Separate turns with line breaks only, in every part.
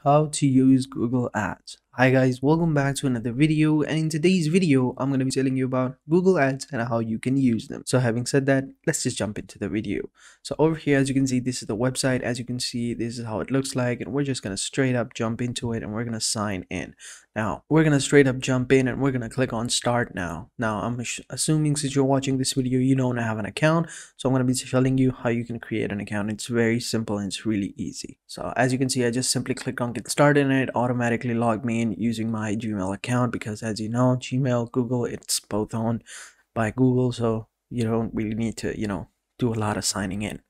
How to use Google Ads. Hi guys, welcome back to another video, and in today's video I'm going to be telling you about Google Ads and how you can use them. So having said that, let's just jump into the video. So over here, as you can see, this is the website. As you can see, this is how it looks like, and we're just going to straight up jump into it and we're going to sign in. Now we're going to straight up jump in and we're going to click on start now. Now I'm assuming since you're watching this video you don't have an account, so I'm going to be telling you how you can create an account. It's very simple and it's really easy. So as you can see, I just simply clicked on get started and it automatically logged me in using my Gmail account, because as you know, Gmail, Google, it's both owned by Google, so you don't really need to do a lot of signing in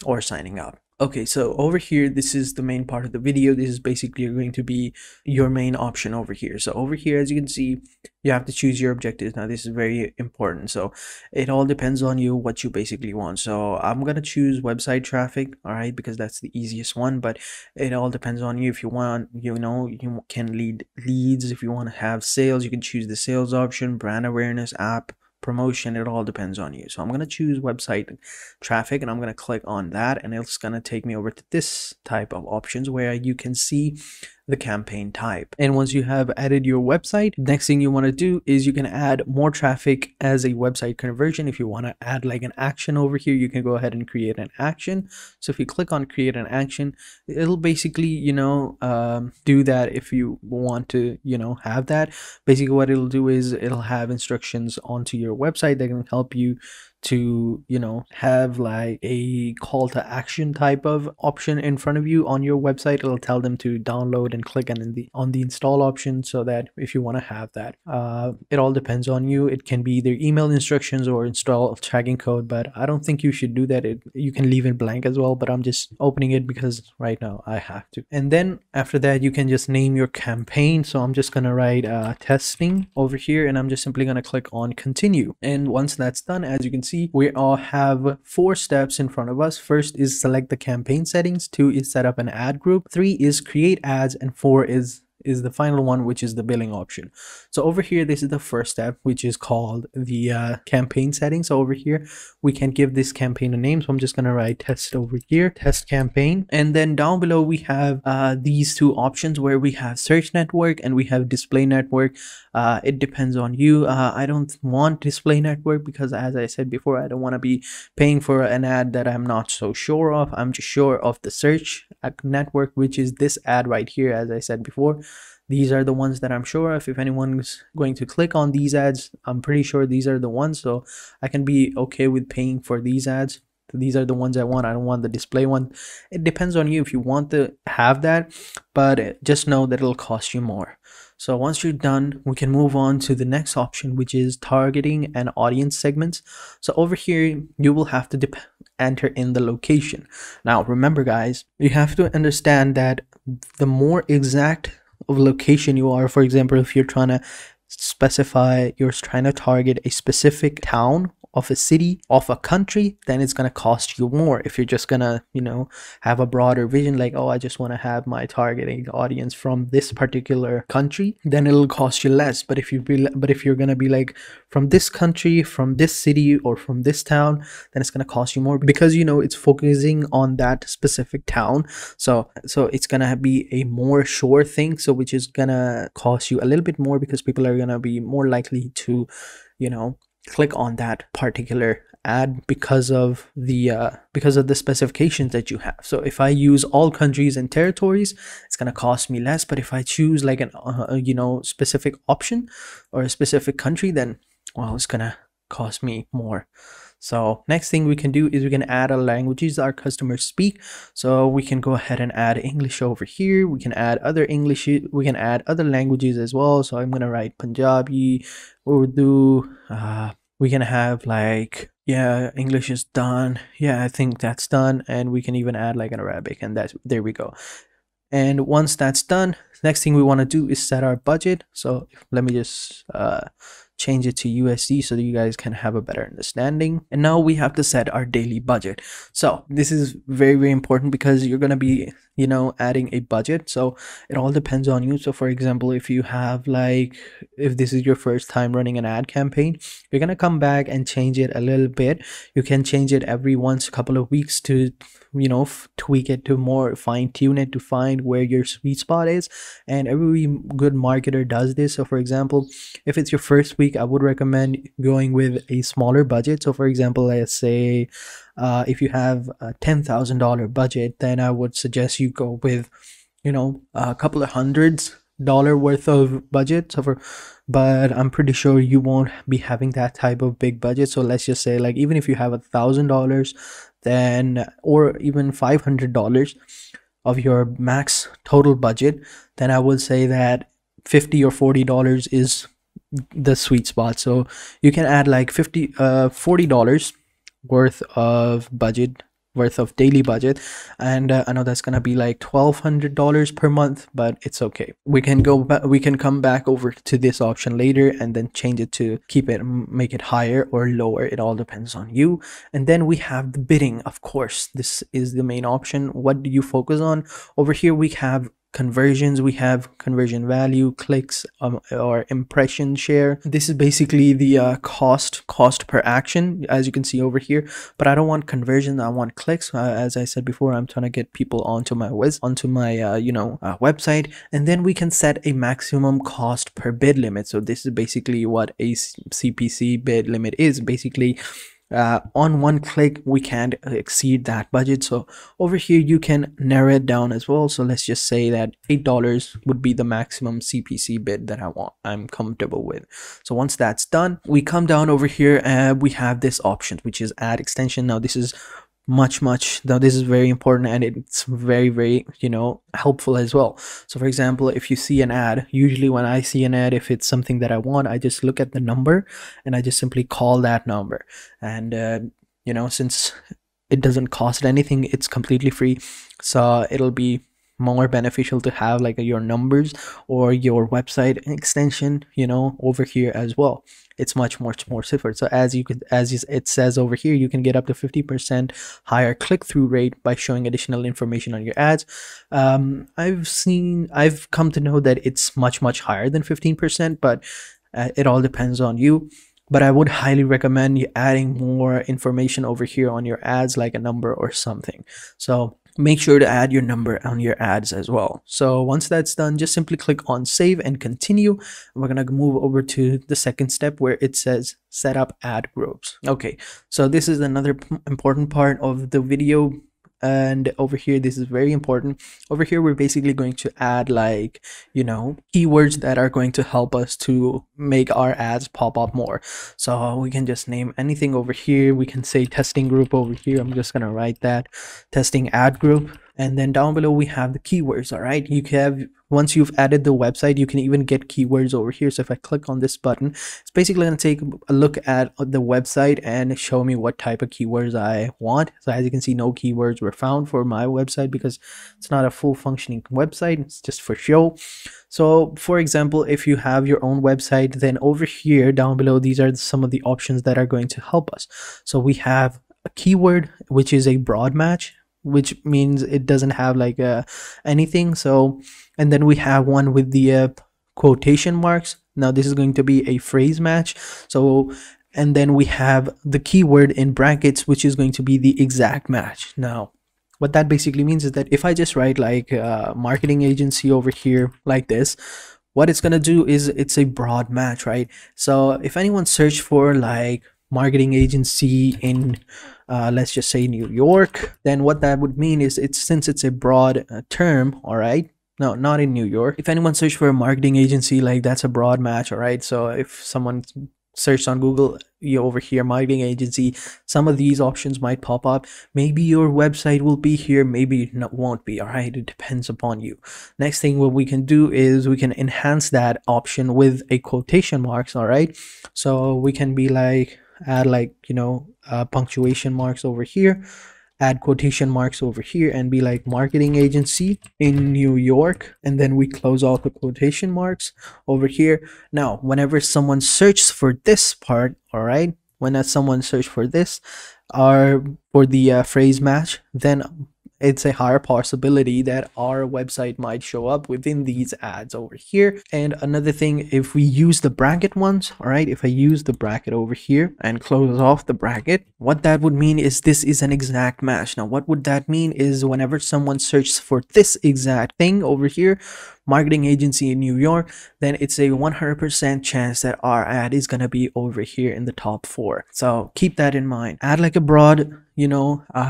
or signing up. Okay, so over here, this is the main part of the video. This is basically going to be your main option over here. So over here, as you can see, you have to choose your objectives. Now this is very important, so it all depends on you what you basically want. So I'm gonna choose website traffic, all right, because that's the easiest one, but it all depends on you. If you want, you can lead leads. If you want to have sales, you can choose the sales option, brand awareness, app promotion. It all depends on you. So I'm going to choose website traffic and I'm going to click on that, and it's going to take me over to this type of options where you can see the campaign type. And once you have added your website, next thing you want to do is you can add more traffic as a website conversion. If you want to add like an action over here, you can go ahead and create an action. So if you click on create an action, it'll basically do that. If you want to have that, basically what it'll do is it'll have instructions onto your website that can help you to have like a call to action type of option in front of you on your website. It'll tell them to download and click on the install option, so that if you want to have that, it all depends on you. It can be either email instructions or install tracking code, but I don't think you should do that. You can leave it blank as well, but I'm just opening it because right now I have to. And then after that, you can just name your campaign. So I'm just gonna write testing over here, and I'm just simply gonna click on continue. And once that's done, as you can see, we all have 4 steps in front of us. First is select the campaign settings, 2 is set up an ad group, 3 is create ads, and 4 is the final one, which is the billing option. So over here, this is the first step, which is called the campaign settings. So over here, we can give this campaign a name. So I'm just going to write test over here, test campaign. And then down below, we have these 2 options where we have search network and we have display network. It depends on you. I don't want display network because, as I said before, I don't want to be paying for an ad that I'm not so sure of. I'm just sure of the search network, which is this ad right here. As I said before, these are the ones that I'm sure of. If anyone's going to click on these ads, I'm pretty sure these are the ones, so I can be okay with paying for these ads. These are the ones I want. I don't want the display one. It depends on you if you want to have that, but just know that it'll cost you more. So once you're done, we can move on to the next option, which is targeting and audience segments. So over here, you will have to enter in the location. Now remember guys, you have to understand that the more exact of location you are, for example, if you're trying to specify, you're trying to target a specific town of a city, of a country, then it's going to cost you more. If you're just gonna have a broader vision, like, oh, I just want to have my targeting audience from this particular country, then it'll cost you less. But if you're gonna be like from this country, from this city, or from this town, then it's gonna cost you more, because it's focusing on that specific town. So it's gonna be a more sure thing, so which is gonna cost you a little bit more, because people are gonna be more likely to click on that particular ad because of the specifications that you have. So if I use all countries and territories, it's going to cost me less, but if I choose like an specific option or a specific country, then well, it's going to cost me more. So next thing we can do is we can add our languages our customers speak. So we can go ahead and add English over here. We can add other languages as well. So I'm going to write Punjabi, Urdu. We can have like, yeah, English is done. Yeah, I think that's done. And we can even add like an Arabic, and there we go. And once that's done, next thing we want to do is set our budget. So let me just change it to USD so that you guys can have a better understanding. And now we have to set our daily budget. So this is very, very important, because you're going to be you know, adding a budget. So it all depends on you. So for example, if you have like, if this is your first time running an ad campaign, you're gonna come back and change it a little bit. You can change it every once a couple of weeks to, you know, tweak it to more, fine tune it to find where your sweet spot is. And every good marketer does this. So for example, if it's your first week, I would recommend going with a smaller budget. So for example, let's say if you have a $10,000 budget, then I would suggest you go with, you know, a couple of $100s worth of budget. So for, but I'm pretty sure you won't be having that type of big budget. So let's just say, like, even if you have $1,000, then, or even $500 of your max total budget, then I would say that $50 or $40 is the sweet spot. So you can add like $40 worth of budget, worth of daily budget, and I know that's gonna be like $1,200 per month, but it's okay. We can go back, we can come back over to this option later and then change it to keep it, make it higher or lower. It all depends on you. And then we have the bidding. Of course, this is the main option. What do you focus on? Over here we have conversions, we have conversion value, clicks, or impression share. This is basically the cost per action, as you can see over here. But I don't want conversion, I want clicks. As I said before, I'm trying to get people onto my website. And then we can set a maximum cost per bid limit. So this is basically what a CPC bid limit is. Basically, on one click we can't exceed that budget. So over here you can narrow it down as well. So let's just say that $8 would be the maximum CPC bid that I'm comfortable with. So once that's done, we come down over here and we have this option, which is ad extension. Now this is now this is very important, and it's very, you know, helpful as well. So for example, if you see an ad, usually when I see an ad, if it's something that I want, I just look at the number and I just simply call that number. And you know, since it doesn't cost anything, it's completely free, so it'll be more beneficial to have like your numbers or your website extension, you know, over here as well. It's much more safer. So it says over here, you can get up to 50% higher click-through rate by showing additional information on your ads. I've come to know that it's much higher than 15%, but it all depends on you. But I would highly recommend you adding more information over here on your ads, like a number or something. So make sure to add your number on your ads as well. So once that's done, just simply click on save and continue. We're gonna move over to the second step where it says set up ad groups. Okay, so this is another important part of the video. And over here, this is very important. Over here, we're basically going to add, like, you know, keywords that are going to help us to make our ads pop up more. So we can just name anything over here. We can say testing group over here. I'm just gonna write that, testing ad group. And then down below we have the keywords. All right, you can have, once you've added the website, you can even get keywords over here. So if I click on this button, it's basically going to take a look at the website and show me what type of keywords I want. So as you can see, no keywords were found for my website because it's not a full functioning website, it's just for show. So for example, if you have your own website, then over here down below, these are some of the options that are going to help us. So we have a keyword, which is a broad match, which means it doesn't have like anything. So, and then we have one with the quotation marks. Now this is going to be a phrase match. So, and then we have the keyword in brackets, which is going to be the exact match. Now what that basically means is that if I just write like marketing agency over here like this, what it's gonna do is it's a broad match, right? So if anyone search for like marketing agency in let's just say New York, then what that would mean is since it's a broad term, all right, no, not in New York, if anyone search for a marketing agency, like that's a broad match, all right? So if someone searched on Google, over here marketing agency, some of these options might pop up. Maybe your website will be here, maybe it won't be, all right? It depends upon you. Next thing what we can do is we can enhance that option with a quotation marks, all right? So we can be like, add like, you know, punctuation marks over here, add quotation marks over here, and be like marketing agency in New York, and then we close all the quotation marks over here. Now whenever someone searches for this part, all right, when someone search for this or for the phrase match, then it's a higher possibility that our website might show up within these ads over here. And another thing, if we use the bracket ones, all right, if I use the bracket over here and close off the bracket, what that would mean is this is an exact match. Now what would that mean is whenever someone searches for this exact thing over here, marketing agency in New York, then it's a 100% chance that our ad is going to be over here in the top 4. So keep that in mind. Add like a broad,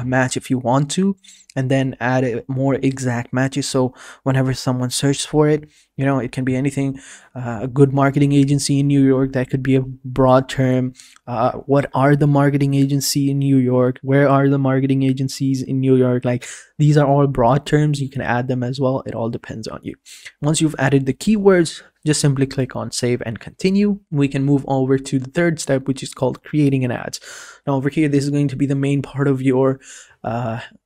match if you want to, and then add more exact matches. So whenever someone searches for it, it can be anything. A good marketing agency in New York, that could be a broad term. What are the marketing agency in New York? Where are the marketing agencies in New York? Like, these are all broad terms. You can add them as well. It all depends on you. Once you've added the keywords, just simply click on save and continue. We can move over to the third step, which is called creating an ad. Now over here, this is going to be the main part of your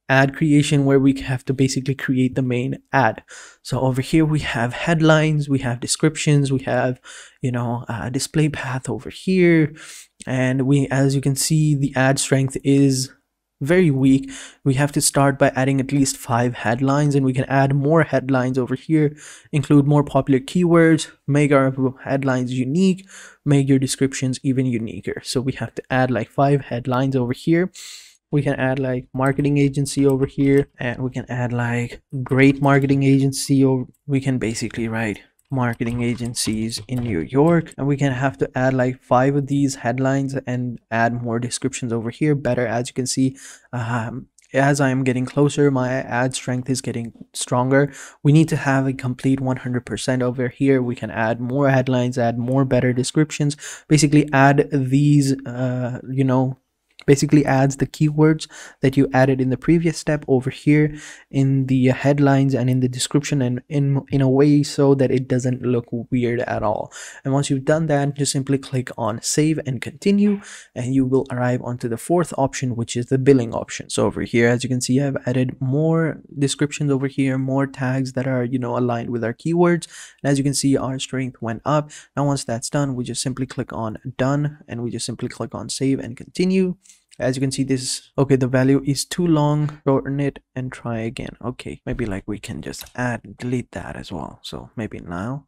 ad creation, where we have to basically create the main ad. So over here we have headlines, we have descriptions, we have display path over here, and as you can see, the ad strength is very weak. We have to start by adding at least 5 headlines, and we can add more headlines over here, include more popular keywords, make our headlines unique, make your descriptions even uniquer. So we have to add like 5 headlines over here. We can add like marketing agency over here, and we can add like great marketing agency, or we can basically write marketing agencies in New York, and we can have to add like 5 of these headlines and add more descriptions over here. Better, as you can see, as I am getting closer, my ad strength is getting stronger. We need to have a complete 100% over here. We can add more headlines, add more better descriptions, basically add these basically adds the keywords that you added in the previous step over here in the headlines and in the description, and in a way so that it doesn't look weird at all. And once you've done that, just simply click on save and continue, and you will arrive onto the 4th option, which is the billing option. So over here, as you can see, I've added more descriptions over here, more tags that are aligned with our keywords, and as you can see, our strength went up. Now once that's done, we just simply click on done, and we just simply click on save and continue. As you can see, this okay, the value is too long, shorten it and try again. Okay, maybe like we can just delete that as well. So maybe now.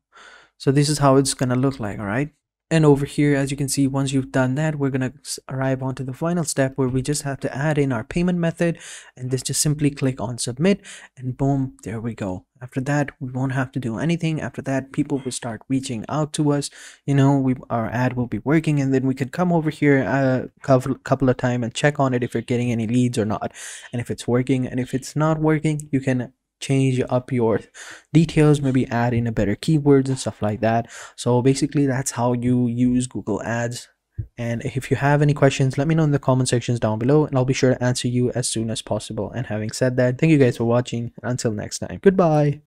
So this is how it's gonna look like. All right. And over here, as you can see, once you've done that, we're going to arrive onto the final step, where we just have to add in our payment method, and this just simply click on submit, and boom, there we go. After that, we won't have to do anything. After that, people will start reaching out to us. Our ad will be working, and then we could come over here a couple of times and check on it if you're getting any leads or not, and if it's working. And if it's not working, you can change up your details, maybe add in a better keywords and stuff like that. So basically, that's how you use Google Ads. And if you have any questions, let me know in the comment sections down below, and I'll be sure to answer you as soon as possible. And having said that, thank you guys for watching. Until next time, goodbye.